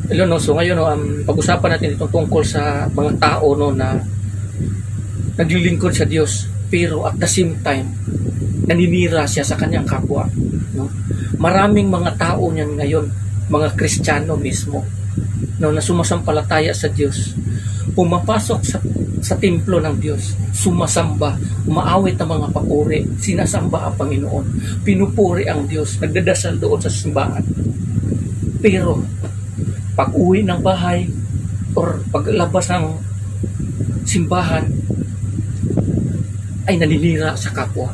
Hello, no? So ngayon, no, pag-usapan natin itong tungkol sa mga tao, no, na naglilingkod sa Diyos pero at the same time naninira siya sa kanyang kapwa, no? Maraming mga tao niyan ngayon, mga Kristiyano mismo, no, na sumasampalataya sa Diyos, pumapasok sa templo ng Diyos, sumasamba, umaawit ng mga papuri, sinasamba ang Panginoon, pinupuri ang Diyos, nagdadasal doon sa simbahan. Pero pag uwi ng bahay or paglabas ng simbahan ay naninira sa kapwa.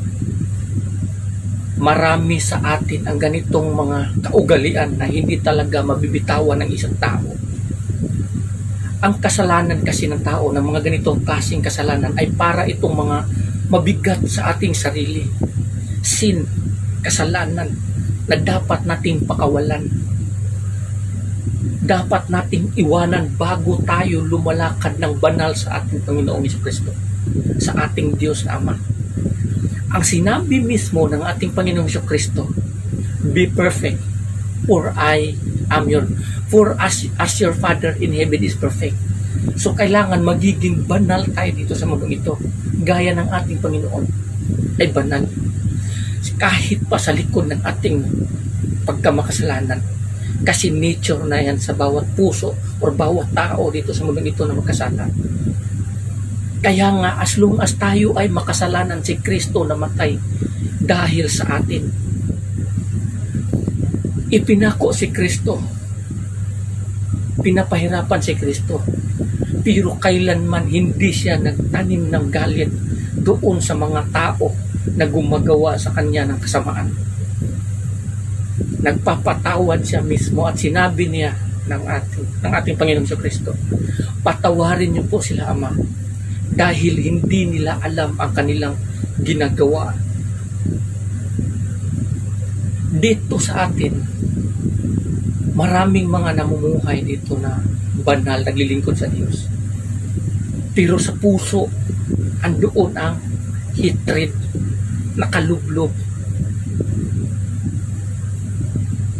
Marami sa atin ang ganitong mga kaugalian na hindi talaga mabibitawan ng isang tao. Ang kasalanan kasi ng tao, ng mga ganitong klaseng kasalanan, ay para itong mga mabigat sa ating sarili. Sin, kasalanan na dapat nating pakawalan. Dapat nating iwanan bago tayo lumalakad ng banal sa ating Panginoong Jesucristo, sa ating Diyos na Ama. Ang sinabi mismo ng ating Panginoong Jesucristo, be perfect, for I am as your Father in heaven is perfect. So kailangan magiging banal tayo dito sa mundong ito, gaya ng ating Panginoon ay banal. Kahit pa sa likod ng ating pagkamakasalanan, kasi nature na yan sa bawat puso o bawat tao dito sa mundong ito na magkasala. Kaya nga, as long as tayo ay makasalanan, si Kristo namatay dahil sa atin. Ipinako si Kristo, pinapahirapan si Kristo, pero kailanman hindi siya nagtanim ng galit doon sa mga tao na gumagawa sa kanya ng kasamaan. Nagpapatawad siya mismo at sinabi niya ng ating Panginoong Jesucristo, patawarin niyo po sila, Ama, dahil hindi nila alam ang kanilang ginagawa. Dito sa atin, maraming mga namumuhay dito na banal, naglilingkod sa Diyos. Pero sa puso, andoon ang hatred, nakalublob.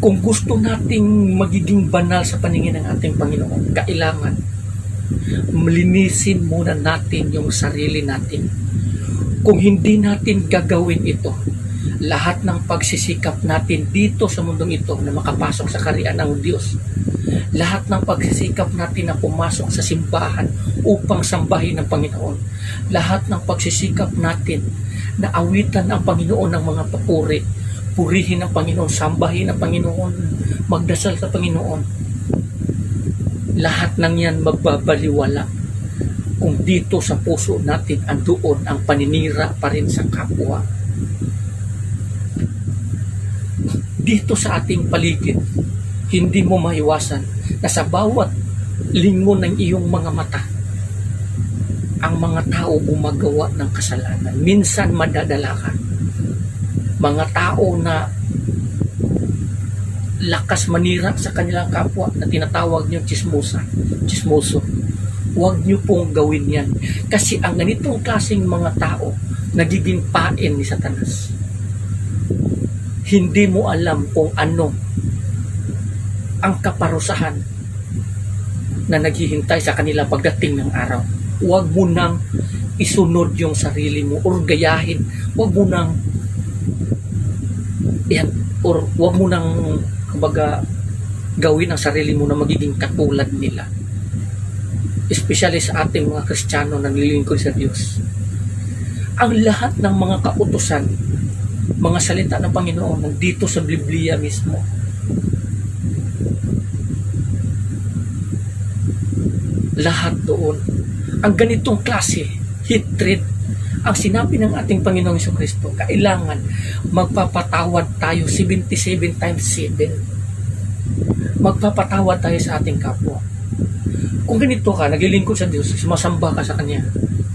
Kung gusto nating magiging banal sa paningin ng ating Panginoon, kailangan malinisin muna natin yung sarili natin. Kung hindi natin gagawin ito, lahat ng pagsisikap natin dito sa mundong ito na makapasok sa kaharian ng Diyos, lahat ng pagsisikap natin na pumasok sa simbahan upang sambahin ang Panginoon, lahat ng pagsisikap natin na awitan ang Panginoon ng mga papuri, purihin ang Panginoon, sambahin ang Panginoon, magdasal sa Panginoon, lahat ng yan magbabaliwala kung dito sa puso natin andoon ang paninira pa rin sa kapwa. Dito sa ating paligid, hindi mo maiwasan na sa bawat lingon ng iyong mga mata, ang mga tao gumagawa ng kasalanan. Minsan madadala ka. Mga tao na lakas manira sa kanilang kapwa na tinatawag niyo chismoso. Huwag niyo pong gawin yan. Kasi ang ganitong klaseng mga tao, nagiging pain ni Satanas. Hindi mo alam kung ano ang kaparusahan na naghihintay sa kanila pagdating ng araw. Huwag mo nang isunod yung sarili mo or gayahin. Huwag mo nang huwag mo nang gawin ang sarili mo na magiging katulad nila. Especially sa ating mga Kristiyano na naglilingkod sa Diyos. Ang lahat ng mga kautusan, mga salita ng Panginoon nandito sa Biblia mismo. Lahat doon. Ang ganitong klase, hatred, ang sinabi ng ating Panginoong Jesucristo, kailangan magpapatawad tayo 77 times 7. Magpapatawad tayo sa ating kapwa. Kung ganito ka, naglilingkod sa Diyos, sumasamba ka sa Kanya.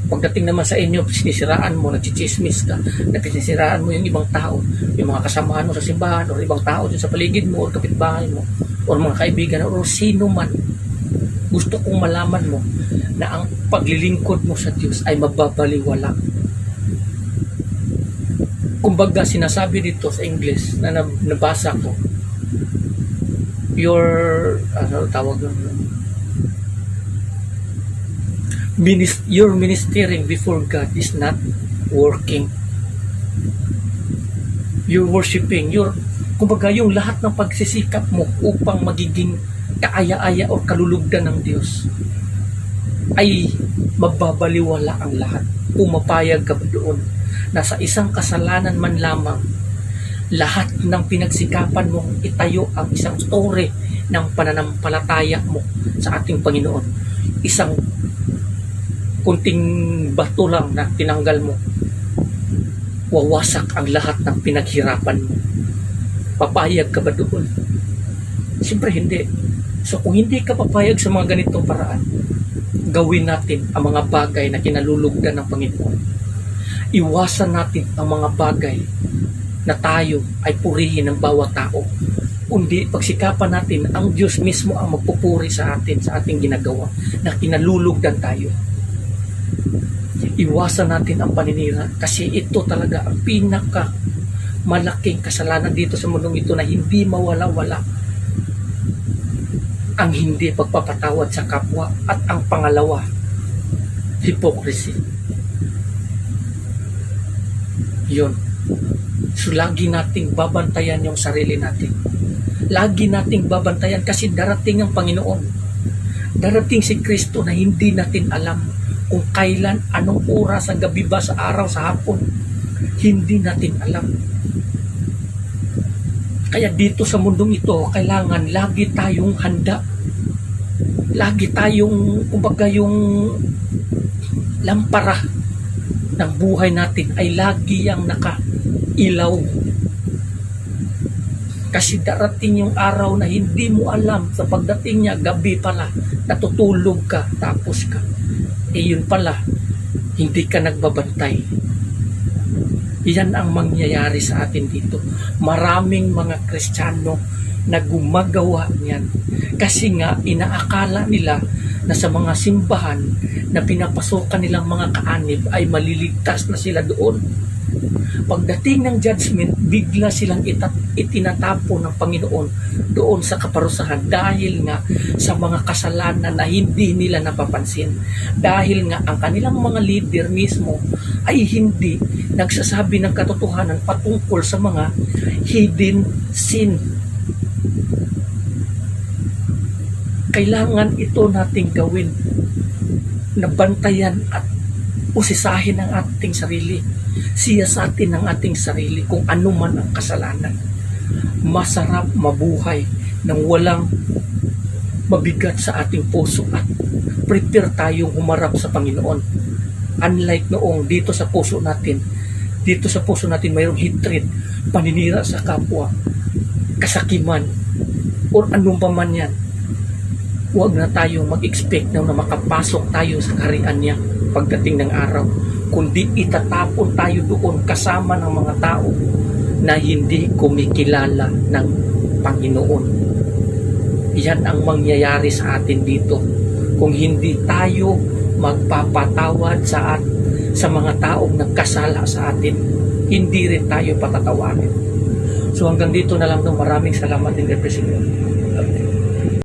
Pagdating naman sa inyo, sinisiraan mo, nagchichismis ka, nagsisiraan mo yung ibang tao, yung mga kasamahan mo sa simbahan, o ibang tao dun sa paligid mo, o kapitbahay mo, o mga kaibigan, o sino man. Gusto kong malaman mo na ang paglilingkod mo sa Diyos ay mababaliwala. Kumbaga, sinasabi dito sa English na nabasa ko, your, ano tawag yun? Your ministering before God is not working. You're worshiping, kumbaga yung lahat ng pagsisikap mo upang magiging kaaya-aya o kalulugdan ng Diyos ay mababaliwala ang lahat. Pumapayag ka ba doon na sa isang kasalanan man lamang, lahat ng pinagsikapan mong itayo ang isang story ng pananampalataya mo sa ating Panginoon, isang kunting bato lang na tinanggal mo, wawasak ang lahat ng pinaghirapan mo. Papayag ka ba doon? Siyempre hindi. So kung hindi ka papayag sa mga ganitong paraan, gawin natin ang mga bagay na kinalulugdan ng Panginoon. Iwasan natin ang mga bagay na tayo ay purihin ng bawat tao. Kundi pagsikapan natin, ang Diyos mismo ang magpupuri sa atin, sa ating ginagawa, na kinalulugdan tayo. Iwasan natin ang paninira kasi ito talaga ang pinaka malaking kasalanan dito sa mundong ito na hindi mawala-wala. Ang hindi pagpapatawad sa kapwa, at ang pangalawa, hypocrisy. Yun. So lagi nating babantayan yung sarili natin. Lagi nating babantayan kasi darating ang Panginoon. Darating si Kristo na hindi natin alam kung kailan, anong oras, sa gabi ba, sa araw, sa hapon. Hindi natin alam. Kaya dito sa mundong ito, kailangan lagi tayong handa. Lagi tayong, kumbaga yung lampara ng buhay natin ay lagi yang nakailaw. Kasi darating yung araw na hindi mo alam, sa pagdating niya, gabi pala, natutulog ka, tapos ka. Yun pala, hindi ka nagbabantay. Yan ang mangyayari sa atin dito. Maraming mga Kristiyano na gumagawa niyan. Kasi nga, inaakala nila na sa mga simbahan na pinapasokan nilang mga kaanib ay maliligtas na sila doon. Pagdating ng judgment, bigla silang itinatapo ng Panginoon doon sa kaparusahan dahil nga sa mga kasalanan na hindi nila napapansin. Dahil nga ang kanilang mga leader mismo ay hindi nagsasabi ng katotohanan patungkol sa mga hidden sin. Kailangan ito nating gawin, na bantayan at usisahin ang ating sarili. Siyasatin ang ating sarili kung ano man ang kasalanan. Masarap mabuhay nang walang mabigat sa ating puso at prepare tayong humarap sa Panginoon. Unlike noong dito sa puso natin mayroong hatred, paninira sa kapwa, kasakiman, or anong pa man yan. Huwag na tayong mag-expect na makapasok tayo sa kaharian niya pagdating ng araw, kundi itatapon tayo doon kasama ng mga tao na hindi kumikilala ng Panginoon. Yan ang mangyayari sa atin dito kung hindi tayo magpapatawad sa mga taong nagkasala sa atin. Hindi rin tayo patatawarin. So hanggang dito na lang. Maraming salamat din, Representative.